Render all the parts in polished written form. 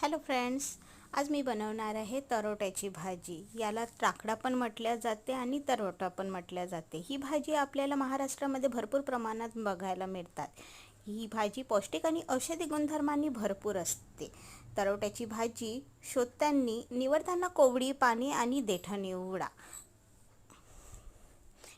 Hello friends, आज मी बनवणार आहे तरोट्याची भाजी। याला टाकडा पण म्हटल्या जाते आणि तरोटा पण म्हटल्या जाते। ही भाजी आपल्याला महाराष्ट्रामध्ये भरपूर प्रमाणात बघायला मिळतात। ही भाजी पौष्टिक आणि औषधी गुणधर्मांनी भरपूर असते। तरोट्याची भाजी निवडताना कोवळी पाने आणि देठ निवडा।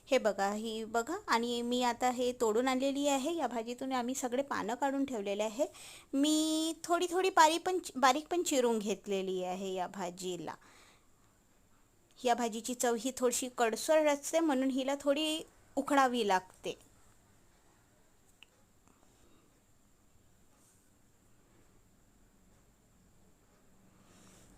हे बघा, ही बघा, आणि मी आता हे तोडून आणलेली आहे। या भाजीतून आम्ही सगळे पानं काढून ठेवलेले आहे। मी थोडी थोडी बारीक पण चिरून घेतलेली आहे या भाजीला। या भाजीची चव ही थोडीशी कडसर असते, म्हणून हिला थोडी उकळावी लागते।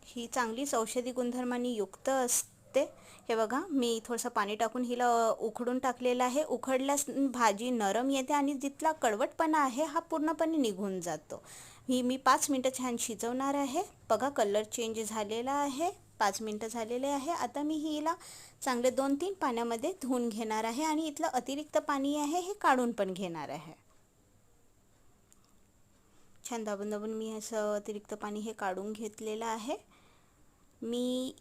ही चांगलीच औषधी गुणधर्मांनी युक्त असते। हे बघा, मी थोडंसं पाणी टाकून हिला उकडून टाकलेलं आहे। उकडल्यास भाजी नरम येते आणि जिथला कडवटपणा आहे हा पूर्णपणे निघून जातो। ही मी 5 मिनिटं छान शिजवणार आहे। बघा, कलर चेंज झालेला आहे। 5 मिनिटं झालेले आहे। आता मी हिला चांगले 2-3 पाण्यामध्ये धुवून घेणार आहे आणि इथलं अतिरिक्त पाणी आहे हे काढून पण घेणार आहे। छान दाबून दाबून मी असं अतिरिक्त पाणी हे काढून घेतलेलं आहे। मी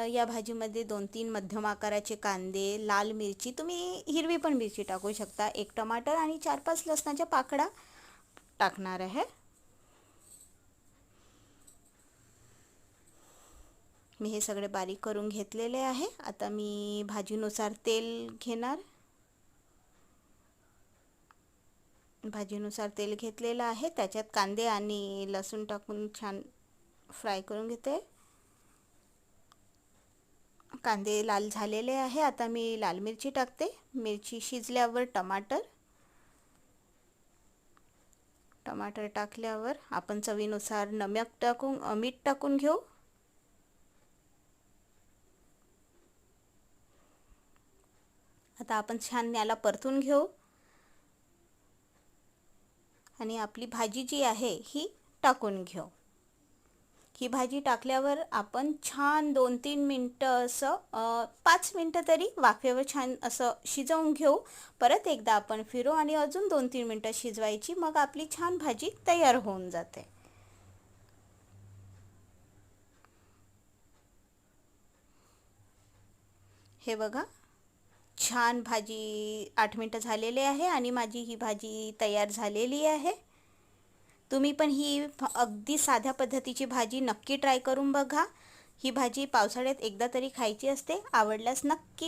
या भाजीमध्ये 2-3 मध्यम आकाराचे कांदे, लाल मिरची, तुम्ही हिरवी पण मिरची टाकू शकता, 1 टमाटर आणि 4-5 लसणाच्या पाकळ्या टाकणार आहे। मी हे सगळे बारीक करून घेतलेले आहे। आता मी भाजीनुसार तेल घेणार। भाजीनुसार तेल घेतलेलं आहे। त्याच्यात कांदे आणि लसूण टाकून छान फ्राय करून घेते। कांदे लाल झालेले आहे। आता मी लाल मिरची टाकते। मिरची शिजल्यावर टमाटर टाकल्यावर आपण चवीनुसार मीठ टाकून घेऊ। आता आपण छान याला परतून घेऊ आणि आपली भाजी जी आहे ही टाकून घेऊ। ही भाजी टाकल्यावर आपण छान 2-3 मिनटं असं 5 मिनटं तरी वाफेवर छान असं शिजवून घेऊ। परत एकदा आपण फिरू आणि अजून 2-3 मिनटं शिजवायची, मग आपली छान भाजी तयार होऊन जाते। हे बघा, छान भाजी 8 मिनटं झालेले आहे आणि माझी ही भाजी तयार झालेली आहे। तुम्ही पण ही अगदी साध्या पद्धतीची भाजी नक्की ट्राय करून बघा। ही भाजी पावसाळ्यात एकदा तरी खायची असते। आवडल्यास नक्की